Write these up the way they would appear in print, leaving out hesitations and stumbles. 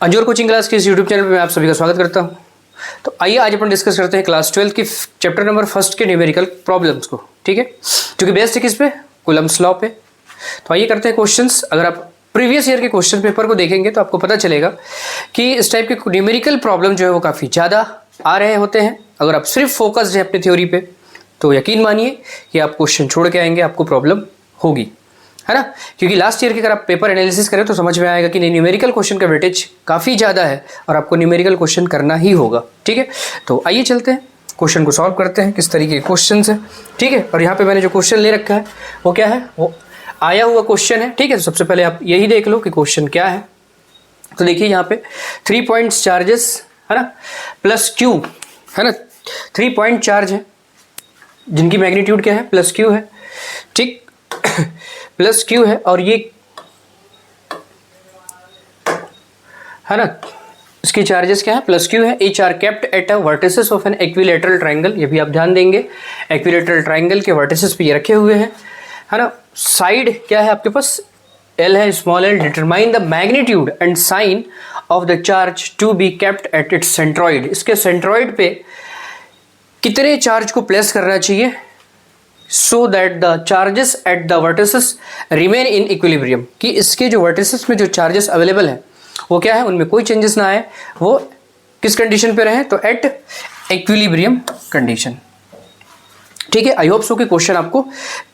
अंजोर coaching class के इस YouTube channel पे मैं आप सभी का स्वागत करता हूँ। तो आइए आज अपन डिस्कस करते हैं क्लास 12 की चैप्टर नंबर 1 के न्यूमेरिकल प्रॉब्लम्स को। ठीक है, जो कि बेस्ड है किस पे, कूलम्ब्स लॉ पे। तो आइए करते हैं क्वेश्चंस। अगर आप प्रीवियस ईयर के क्वेश्चन पेपर को देखेंगे तो आपको पता चलेगा कि इस टाइप के न्यूमेरिकल प्रॉब्लम जो है वो काफ़ी ज़्यादा आ रहे होते हैं। अगर आप सिर्फ फोकस्ड हैं अपनी थ्योरी पे तो यकीन मानिए कि आप क्वेश्चन छोड़ के आएंगे, आपको प्रॉब्लम होगी, है ना। क्योंकि लास्ट ईयर के अगर आप पेपर एनालिसिस करें तो समझ में आएगा कि न्यूमेरिकल क्वेश्चन का वेटेज काफ़ी ज़्यादा है और आपको न्यूमेरिकल क्वेश्चन करना ही होगा। ठीक है, तो आइए चलते हैं क्वेश्चन को सॉल्व करते हैं, किस तरीके के क्वेश्चन है। ठीक है, और यहाँ पे मैंने जो क्वेश्चन ले रखा है वो क्या है, वो आया हुआ क्वेश्चन है। ठीक है, तो सबसे पहले आप यही देख लो कि क्वेश्चन क्या है। तो देखिए यहाँ पे 3 पॉइंट्स चार्जेस है ना, प्लस क्यू है ना, 3 पॉइंट चार्ज है जिनकी मैग्नीट्यूड क्या है, प्लस क्यू है। ठीक, प्लस क्यू है और ये है ना, इसकी चार्जेस क्या है, प्लस क्यू है। Each are kept at a vertices of an equilateral triangle, ये भी आप ध्यान देंगे, इक्विलैटरल ट्राइंगल के वर्टिसेस पे ये रखे हुए हैं, है ना। साइड क्या है आपके पास, एल है, small L. Determine the magnitude and sign of the charge to be kept at its centroid, इसके सेंट्रॉइड पे कितने चार्ज को प्लेस करना चाहिए so that the charges at the vertices remain in equilibrium, कि इसके जो वर्टिसेस में जो चार्जेस अवेलेबल हैं वो क्या है, उनमें कोई चेंजेस ना आए, वो किस कंडीशन पे रहे, तो एट इक्विलिब्रियम कंडीशन। ठीक है, आई होप सो कि क्वेश्चन आपको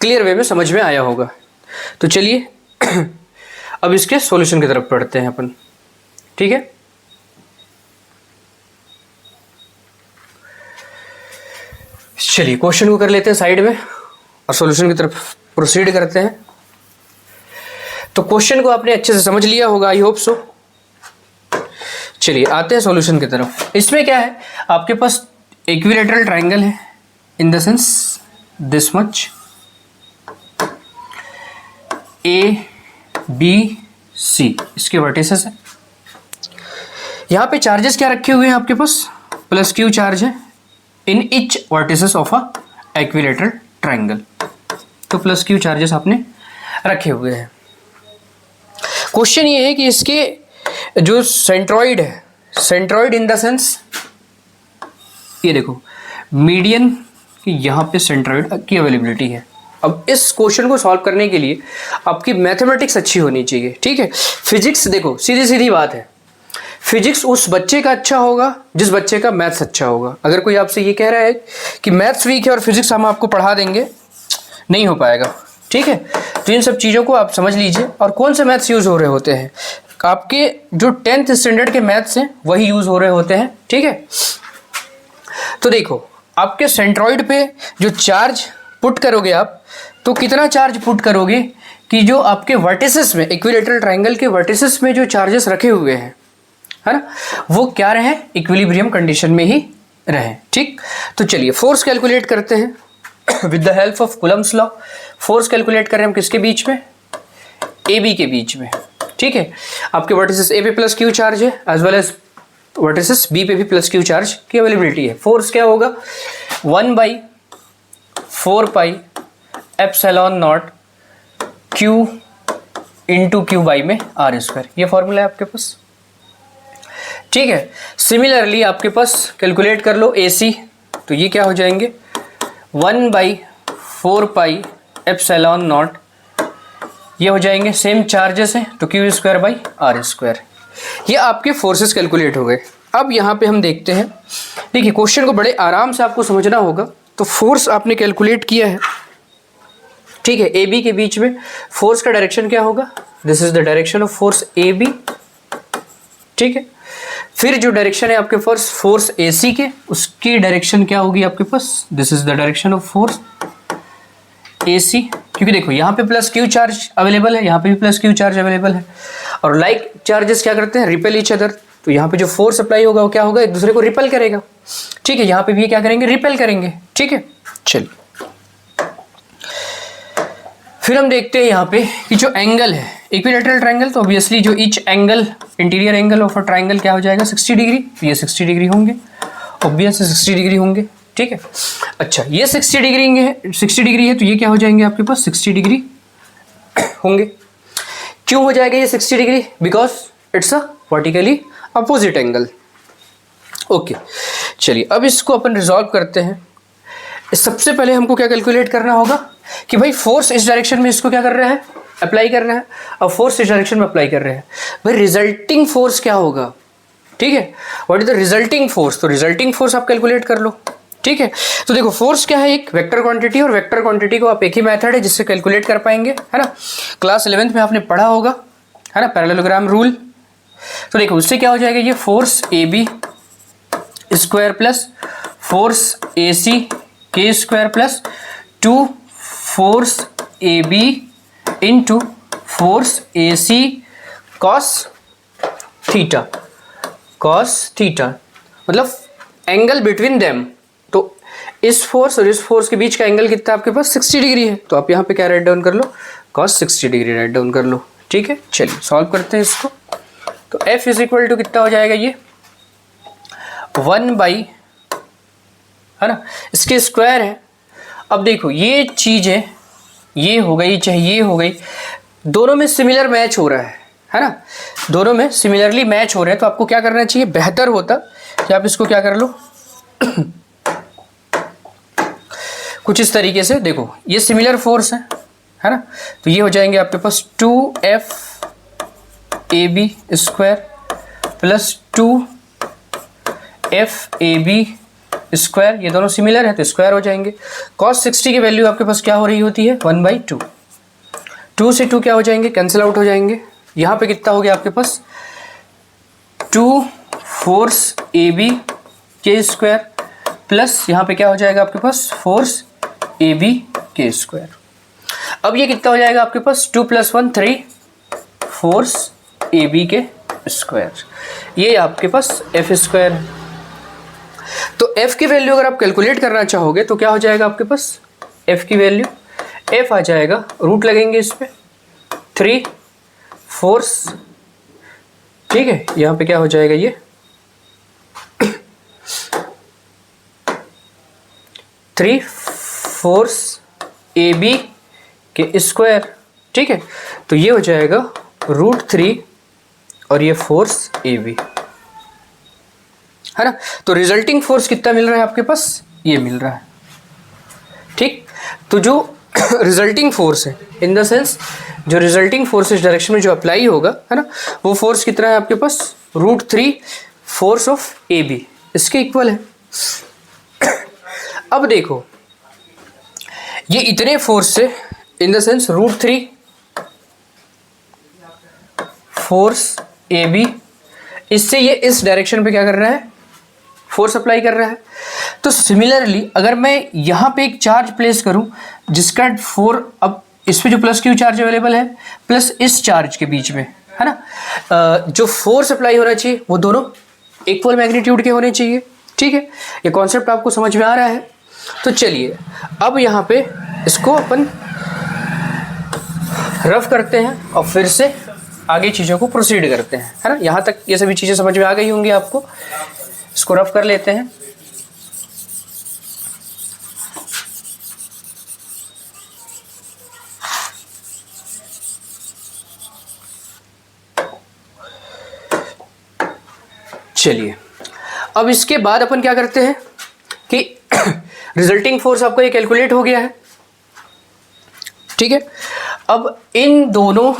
क्लियर वे में समझ में आया होगा। तो चलिए अब इसके सॉल्यूशन की तरफ बढ़ते हैं अपन। ठीक है, चलिए क्वेश्चन को कर लेते हैं साइड में और सॉल्यूशन की तरफ प्रोसीड करते हैं। तो क्वेश्चन को आपने अच्छे से समझ लिया होगा, आई होप सो। चलिए आते हैं सॉल्यूशन की तरफ। इसमें क्या है, आपके पास इक्विलैटरल ट्राइंगल है in the sense this much, A B C इसके वर्टिसेस है। यहां पे चार्जेस क्या रखे हुए हैं आपके पास, प्लस क्यू चार्ज है in each vertices of a equilateral triangle. तो प्लस क्यू चार्जेस आपने रखे हुए हैं। क्वेश्चन ये है कि इसके जो सेंट्रॉइड है, सेंट्रॉइड इन द सेंस ये देखो मीडियन की यहाँ पे सेंट्रॉइड की अवेलेबिलिटी है। अब इस क्वेश्चन को सॉल्व करने के लिए आपकी मैथमेटिक्स अच्छी होनी चाहिए। ठीक है, फिजिक्स देखो सीधी सीधी बात है, फिजिक्स उस बच्चे का अच्छा होगा जिस बच्चे का मैथ्स अच्छा होगा। अगर कोई आपसे ये कह रहा है कि मैथ्स वीक है और फिजिक्स हम आपको पढ़ा देंगे, नहीं हो पाएगा। ठीक है, तो इन सब चीज़ों को आप समझ लीजिए। और कौन से मैथ्स यूज़ हो रहे होते हैं, आपके जो 10th स्टैंडर्ड के मैथ्स हैं वही यूज़ हो रहे होते हैं। ठीक है, तो देखो आपके सेंट्रॉइड पे जो चार्ज पुट करोगे आप, तो कितना चार्ज पुट करोगे कि जो आपके वर्टिसेस में, इक्विलैटरल ट्राइंगल के वर्टिसेस में जो चार्जेस रखे हुए हैं, है ना, वो क्या रहे, इक्विलिब्रियम कंडीशन में ही रहे। ठीक, तो चलिए फोर्स कैलकुलेट करते हैं with the help of Coulomb's law. Force calculate कर रहे हैं हम किसके बीच में, ए बी के बीच में। ठीक है, आपके वर्टिसेस ए पे प्लस क्यू चार्ज है as well as vertices B पे भी प्लस क्यू चार्ज की अवेलेबिलिटी है। फोर्स क्या होगा, 1/4 pi epsilon naught Q into Q by में आर स्क्वायर, ये फॉर्मूला है आपके पास। ठीक है, सिमिलरली आपके पास कैलकुलेट कर लो ए सी, तो ये क्या हो जाएंगे 1/4 पाई एप्सिलॉन नॉट, ये हो जाएंगे सेम चार्जेस हैं तो Q square by R square. ये आपके फोर्सेस कैलकुलेट हो गए। अब यहाँ पे हम देखते हैं, देखिए क्वेश्चन को बड़े आराम से आपको समझना होगा। तो फोर्स आपने कैलकुलेट किया है, ठीक है, ए बी के बीच में फोर्स का डायरेक्शन क्या होगा, this is the direction of force A B. ठीक है, फिर जो डायरेक्शन है आपके पास फोर्स ए सी के, उसकी डायरेक्शन क्या होगी आपके पास, this is the direction of force A C. क्योंकि देखो यहाँ पे प्लस क्यू चार्ज अवेलेबल है, यहाँ पे भी प्लस क्यू चार्ज अवेलेबल है, और लाइक चार्जेस क्या करते हैं, रिपेल ईच अदर। तो यहाँ पे जो फोर्स अप्लाई होगा वो क्या होगा, एक दूसरे को रिपेल करेगा। ठीक है, यहाँ पे भी क्या करेंगे, रिपेल करेंगे। ठीक है, चलिए फिर हम देखते हैं यहाँ पे कि जो एंगल है इक्विलैटरल ट्राइंगल, तो ऑब्वियसली जो each angle, interior angle of a triangle क्या हो जाएगा, 60 डिग्री। ये 60 डिग्री होंगे, ऑब्वियस 60 डिग्री होंगे। ठीक है, अच्छा ये 60 डिग्री है, 60 डिग्री है तो ये क्या हो जाएंगे आपके पास 60 डिग्री होंगे। क्यों हो जाएगा ये 60 degree, because it's a vertically opposite angle. Okay, चलिए अब इसको अपन रिजॉल्व करते हैं। सबसे पहले हमको क्या कैलकुलेट करना होगा कि भाई फोर्स इस डायरेक्शन में इसको क्या कर रहा है, अप्लाई कर रहा है, और फोर्स इस डायरेक्शन में अप्लाई कर रहे हैं। भाई रिजल्टिंग फोर्स क्या होगा, ठीक है, what is the resulting force, तो रिजल्टिंग फोर्स आप कैलकुलेट कर लो, ठीक है। तो देखो फोर्स क्या है, एक वेक्टर क्वांटिटी, और वेक्टर क्वांटिटी को आप एक ही मेथड है जिससे कैलकुलेट कर पाएंगे, है ना। क्लास 11th में आपने पढ़ा होगा, है ना, पैरेललोग्राम रूल। तो देखो उससे क्या हो जाएगा, ये force A B square plus force A C के square plus 2 force A B into force A C cos theta, cos theta मतलब एंगल बिटवीन देम। तो इस फोर्स और इस फोर्स के बीच का एंगल कितना है आपके पास, 60 डिग्री है। तो आप यहाँ पे क्या राइट डाउन कर लो, कॉस 60 डिग्री राइट डाउन कर लो, ठीक है। चलिए सॉल्व करते हैं इसको। तो F इज इक्वल टू कितना हो जाएगा, ये 1 बाई, है ना, इसके स्क्वायर है। अब देखो ये चीज़ें, ये हो गई चाहे ये हो गई, दोनों में सिमिलर मैच हो रहा है ना, दोनों में सिमिलरली मैच हो रहे हैं। तो आपको क्या करना चाहिए, बेहतर होता कि आप इसको क्या कर लो कुछ इस तरीके से। देखो ये सिमिलर फोर्स है ना, तो ये हो जाएंगे आपके पास 2F A B square plus 2F A B square, ये दोनों सिमिलर है तो स्क्वायर हो जाएंगे। cos 60 की वैल्यू आपके पास क्या हो रही होती है, 1/2। 2 से 2 क्या हो जाएंगे, कैंसिल आउट हो जाएंगे। यहाँ पे कितना हो गया आपके पास, 2 फोर्स ए बी के स्क्वायर प्लस यहाँ पे क्या हो जाएगा आपके पास, फोर्स ए बी के स्क्वायर। अब ये कितना हो जाएगा आपके पास, 2 + 1 3 फोर्स ए बी के स्क्वायर, ये आपके पास एफ स्क्वायर है। तो f की वैल्यू अगर आप कैलकुलेट करना चाहोगे तो क्या हो जाएगा आपके पास, f की वैल्यू, f आ जाएगा, रूट लगेंगे इस पे 3 फोर्स, ठीक है। यहाँ पे क्या हो जाएगा, ये 3 फोर्स ए बी के स्क्वायर, ठीक है। तो ये हो जाएगा √3 और ये फोर्स ए बी, है ना। तो रिजल्टिंग फोर्स कितना मिल रहा है आपके पास, ये मिल रहा है, ठीक। तो जो रिजल्टिंग फोर्स है, इन द सेंस जो रिजल्टिंग फोर्स इस डायरेक्शन में जो अप्लाई होगा, है ना, वो फोर्स कितना है आपके पास, √3 फोर्स ऑफ ए बी, इसके इक्वल है। अब देखो ये इतने फोर्स से, in the sense √3 force A B, इससे ये इस डायरेक्शन पे क्या कर रहा है, फोर्स अप्लाई कर रहा है। तो सिमिलरली अगर मैं यहाँ पे एक चार्ज प्लेस करूँ जिसका 4, अब इस पे जो +q चार्ज अवेलेबल है प्लस इस चार्ज के बीच में, है ना, जो फोर्स अप्लाई होना चाहिए वो दोनों इक्वल मैग्नीट्यूड के होने चाहिए, ठीक है। ये कॉन्सेप्ट आपको समझ में आ रहा है। तो चलिए अब यहाँ पे इसको अपन रफ करते हैं और फिर से आगे चीज़ों को प्रोसीड करते हैं, है ना। यहाँ तक ये सभी चीज़ें समझ में आ गई होंगी आपको, इसको रफ कर लेते हैं। चलिए अब इसके बाद अपन क्या करते हैं कि रिजल्टिंग फोर्स आपका ये कैलकुलेट हो गया है, ठीक है। अब इन दोनों,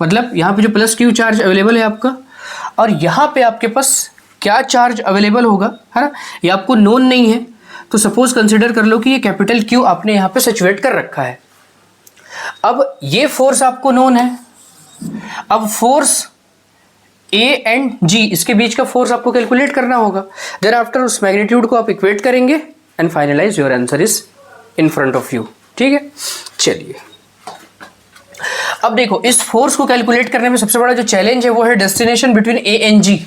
मतलब यहाँ पे जो +q चार्ज अवेलेबल है आपका, और यहाँ पे आपके पास क्या चार्ज अवेलेबल होगा, है ना, ये आपको नोन नहीं है। तो सपोज कंसिडर कर लो कि ये कैपिटल Q आपने यहाँ पे सिचुएट कर रखा है। अब ये फोर्स आपको नोन है, अब फोर्स A एंड G, इसके बीच का फोर्स आपको कैलकुलेट करना होगा। देन आफ्टर उस मैग्नीट्यूड को आप इक्वेट करेंगे and finalise your answer is in front of you, ठीक है। चलिए अब देखो इस फोर्स को कैलकुलेट करने में सबसे बड़ा जो चैलेंज है वो है destination between A and G।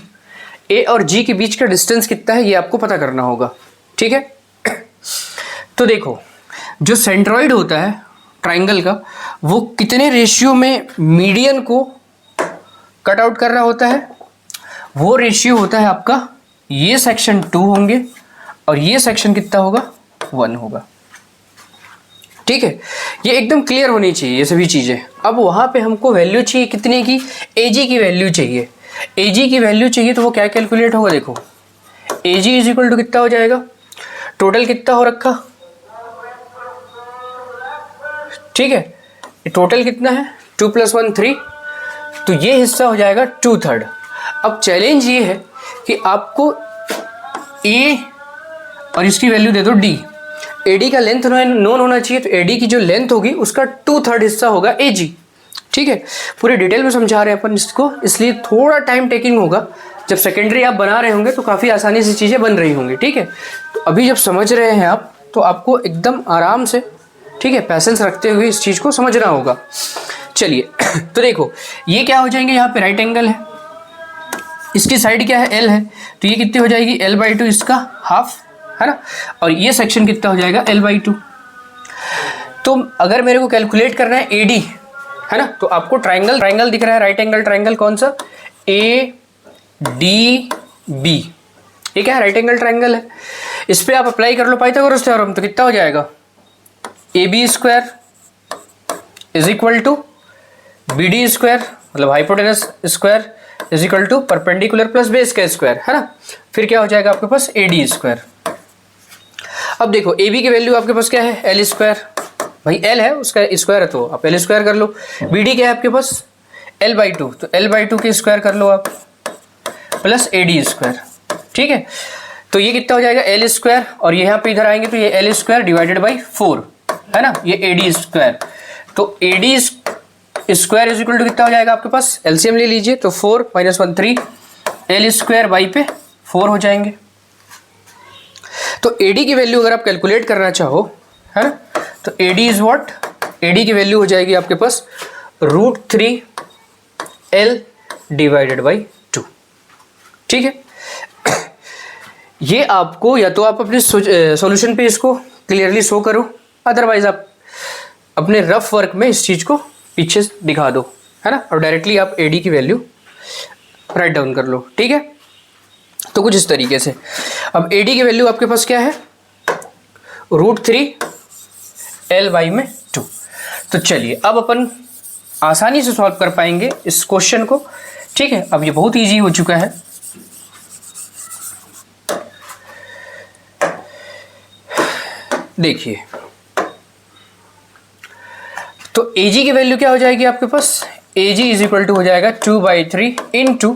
A और G के बीच का डिस्टेंस कितना है ये आपको पता करना होगा, ठीक है। तो देखो जो सेंट्रॉइड होता है ट्राइंगल का, वो कितने रेशियो में मीडियन को कट आउट कर रहा होता है, वो रेशियो होता है आपका, ये सेक्शन 2 होंगे और ये सेक्शन कितना होगा, 1 होगा, ठीक है। ये एकदम क्लियर होनी चाहिए ये सभी चीज़ें। अब वहाँ पे हमको वैल्यू चाहिए कितने की, AG की वैल्यू चाहिए। ए जी की वैल्यू चाहिए तो वो क्या कैलकुलेट होगा, देखो ए जी इज इक्वल टू कितना हो जाएगा, टोटल कितना हो रखा, ठीक है, टोटल कितना है 2 + 1 3, तो ये हिस्सा हो जाएगा 2/3। अब चैलेंज ये है कि आपको ए और इसकी वैल्यू दे दो डी, एडी का लेंथ नोन होना चाहिए, तो एडी की जो लेंथ होगी उसका 2/3 हिस्सा होगा एजी, ठीक है। पूरे डिटेल में समझा रहे हैं अपन इसको, इसलिए थोड़ा टाइम टेकिंग होगा, जब सेकेंडरी आप बना रहे होंगे तो काफ़ी आसानी से चीज़ें बन रही होंगी, ठीक है। तो अभी जब समझ रहे हैं आप तो आपको एकदम आराम से, ठीक है, पैसेंस रखते हुए इस चीज़ को समझना होगा। चलिए तो देखो ये क्या हो जाएंगे, यहाँ पे राइट एंगल है, इसकी साइड क्या है एल है, तो ये कितनी हो जाएगी l/2 इसका हाफ, है ना, और ये सेक्शन कितना हो जाएगा l/2। तो अगर मेरे को कैलकुलेट करना है एडी, है ना, तो आपको ट्राइंगल दिख रहा है, राइट एंगल ट्राइंगल कौन सा, ADB, ये क्या है, राइट एंगल ट्राइंगल है। इस पे आप अप्लाई कर लो पाइथागोरस थ्योरम, तो कितना हो जाएगा AB² is equal to BD² मतलब hypotenuse square is equal to perpendicular plus base का स्क्वायर, है ना, फिर क्या हो जाएगा आपके पास AD²। अब देखो AB की वैल्यू आपके पास क्या है L², भाई L है उसका स्क्वायर है तो आप L² कर लो, BD क्या है आपके पास L/2, तो L/2 के स्क्वायर कर लो आप प्लस AD², ठीक है। तो ये कितना हो जाएगा L² और यहाँ पे इधर आएंगे तो ये L² डिवाइडेड बाई 4, है ना, ये AD², तो AD² इज इक्वल टू कितना हो जाएगा आपके पास, एलसीएम ले लीजिए, तो 4 - 1 3, L² बाई पे 4 हो जाएंगे। तो AD की वैल्यू अगर आप कैलकुलेट करना चाहो, है ना, तो AD इज व्हाट, AD की वैल्यू हो जाएगी आपके पास √3L डिवाइडेड बाई 2, ठीक है। ये आपको या तो आप अपने सॉल्यूशन पे इसको क्लियरली शो करो, अदरवाइज आप अपने रफ वर्क में इस चीज़ को पीछे दिखा दो, है ना, और डायरेक्टली आप AD की वैल्यू राइट डाउन कर लो, ठीक है। तो कुछ इस तरीके से, अब AD की वैल्यू आपके पास क्या है √3L/2। तो चलिए अब अपन आसानी से सॉल्व कर पाएंगे इस क्वेश्चन को, ठीक है। अब ये बहुत इजी हो चुका है, देखिए तो AG की वैल्यू क्या हो जाएगी आपके पास, AG इज इक्वल टू हो जाएगा 2/3 इंटू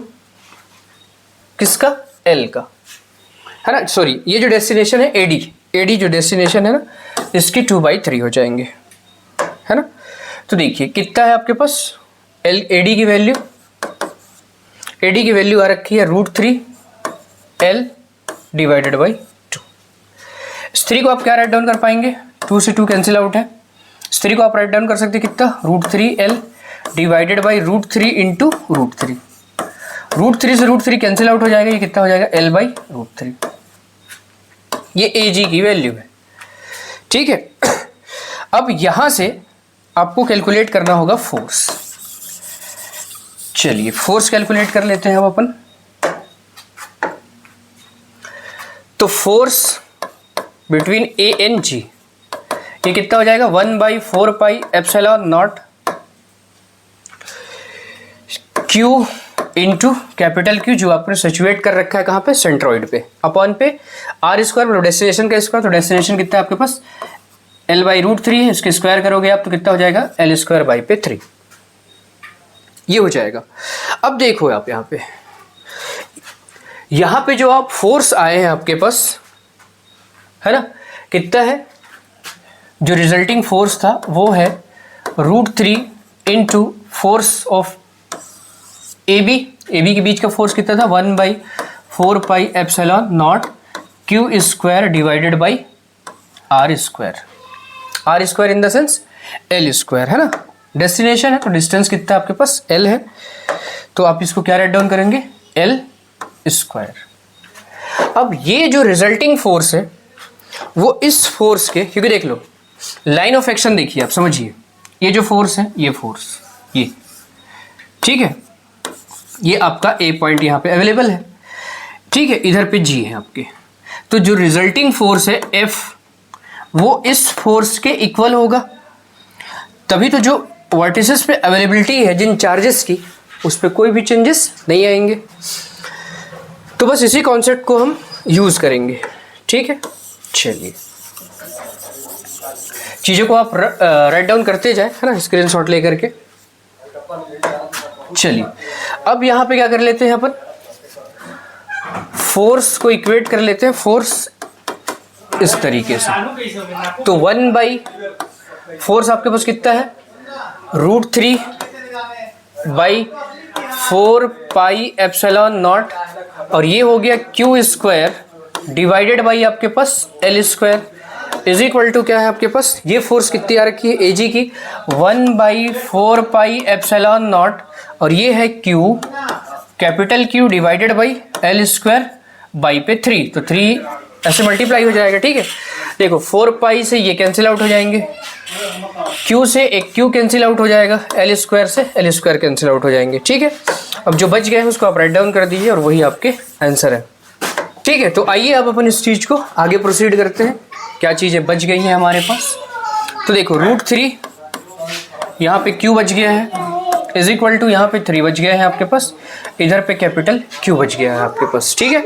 किसका L का, है ना, सॉरी ये जो डेस्टिनेशन है AD जो डेस्टिनेशन है ना, इसकी 2/3 हो जाएंगे, है ना। तो देखिए कितना है आपके पास AD की वैल्यू आ रखी है √3L डिवाइडेड बाई 2। इस 3 को आप क्या राइट डाउन कर पाएंगे, 2 से 2 कैंसिल आउट है, इस 3 को आप राइट डाउन कर सकते कितना √3L डिवाइडेड बाई √3 इंटू √3, √3 से √3 कैंसिल आउट हो जाएगा, ये कितना हो जाएगा L/√3, ये AG की वैल्यू है, ठीक है। अब यहां से आपको कैलकुलेट करना होगा फोर्स, चलिए फोर्स कैलकुलेट कर लेते हैं अब अपन। तो force between A and G ये कितना हो जाएगा 1/4πε0 Q इंटू कैपिटल Q, जो आपने सिचुएट कर रखा है कहाँ पे, सेंट्रॉइड पे, अपॉन पे R² मतलब डेस्टिनेशन का स्क्वायर, तो डेस्टिनेशन कितना है आपके पास L/√3 है, इसके स्क्वायर करोगे आप तो कितना हो जाएगा L² बाई पे 3, ये हो जाएगा। अब देखो आप यहाँ पे जो आप फोर्स आए हैं आपके पास, है ना, कितना है, जो रिजल्टिंग फोर्स था वो है √3 इंटू फोर्स ऑफ AB के बीच का फोर्स कितना था 1/4πε0 Q² divided by R² in the sense L², है ना, डेस्टिनेशन है तो डिस्टेंस कितना आपके पास L है, तो आप इसको क्या राइट डाउन करेंगे L²। अब ये जो रिजल्टिंग फोर्स है वो इस फोर्स के, क्योंकि देख लो लाइन ऑफ एक्शन देखिए आप समझिए, ये जो फोर्स है ये फोर्स ये, ठीक है, ये आपका A पॉइंट यहाँ पे अवेलेबल है, ठीक है, इधर पे G है आपके, तो जो रिजल्टिंग फोर्स है F वो इस फोर्स के इक्वल होगा, तभी तो जो वर्टिसेस पे अवेलेबिलिटी है जिन चार्जेस की, उस पर कोई भी चेंजेस नहीं आएंगे। तो बस इसी कॉन्सेप्ट को हम यूज़ करेंगे, ठीक है। चलिए चीज़ों को आप राइट डाउन करते जाए, है ना, स्क्रीनशॉट लेकर के। चलिए अब यहाँ पे क्या कर लेते हैं, अपन फोर्स को इक्वेट कर लेते हैं, फोर्स इस तरीके से। तो 1 फोर्स आपके पास कितना है, √3 बाई 4 पाई एप्सिलॉन नॉट, और ये हो गया Q² डिवाइडेड बाई आपके पास L² इज इक्वल टू क्या है आपके पास, ये फोर्स कितनी आ रखी है AG की 1/4 पाई एप्सिलॉन नॉट, और ये है Q, capital Q divided by L² by पे 3, तो 3 ऐसे मल्टीप्लाई हो जाएगा, ठीक है। देखो 4 पाई से ये कैंसिल आउट हो जाएंगे, Q से एक Q कैंसिल आउट हो जाएगा, L² से L² कैंसिल आउट हो जाएंगे, ठीक है। अब जो बच गए हैं उसको आप राइट डाउन कर दीजिए और वही आपके आंसर है, ठीक है। तो आइए अब अपन इस चीज़ को आगे प्रोसीड करते हैं, क्या चीज़ें बच गई हैं हमारे पास। तो देखो √3 यहाँ पे Q बच गया है इज इक्वल टू यहाँ पे 3 बच गया है आपके पास, इधर पे कैपिटल Q बच गया है आपके पास, ठीक है।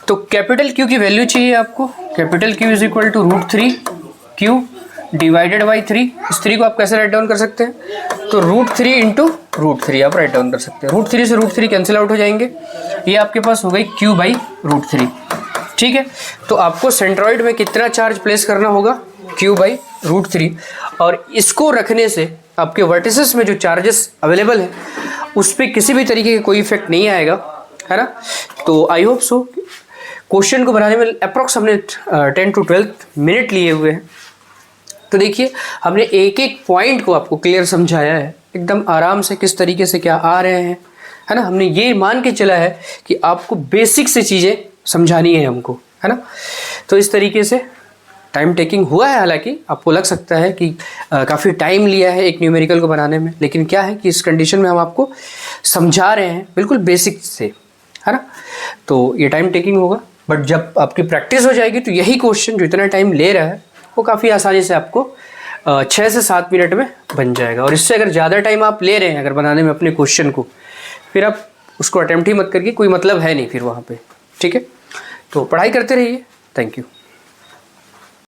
तो कैपिटल Q की वैल्यू चाहिए आपको, capital Q is equal to √3 Q divided by 3। इस 3 को आप कैसे राइट डाउन कर सकते हैं, तो √3 इंटू √3 आप राइट डाउन कर सकते हैं। √3 से √3 कैंसिल आउट हो जाएंगे, ये आपके पास हो गई Q बाई √3, ठीक है। तो आपको सेंट्रॉइड में कितना चार्ज प्लेस करना होगा, Q बाई √3, और इसको रखने से आपके वर्टिसेस में जो चार्जेस अवेलेबल है उस पर किसी भी तरीके का कोई इफेक्ट नहीं आएगा, है ना। तो आई होप सो क्वेश्चन को बनाने में अप्रॉक्स हमने 10 to 12 मिनट लिए हुए हैं। तो देखिए हमने एक एक पॉइंट को आपको क्लियर समझाया है, एकदम आराम से किस तरीके से क्या आ रहे हैं, है ना। हमने ये मान के चला है कि आपको बेसिक से चीज़ें समझानी है हमको, है ना। तो इस तरीके से टाइम टेकिंग हुआ है, हालांकि आपको लग सकता है कि काफ़ी टाइम लिया है एक न्यूमेरिकल को बनाने में, लेकिन क्या है कि इस कंडीशन में हम आपको समझा रहे हैं बिल्कुल बेसिक से, है ना। तो ये टाइम टेकिंग होगा, बट जब आपकी प्रैक्टिस हो जाएगी तो यही क्वेश्चन जो इतना टाइम ले रहा है वो काफ़ी आसानी से आपको 6 से 7 मिनट में बन जाएगा। और इससे अगर ज़्यादा टाइम आप ले रहे हैं अगर बनाने में अपने क्वेश्चन को, फिर आप उसको अटेम्प्ट ही मत करिए, कोई मतलब है नहीं फिर वहाँ पे, ठीक है। तो पढ़ाई करते रहिए, थैंक यू।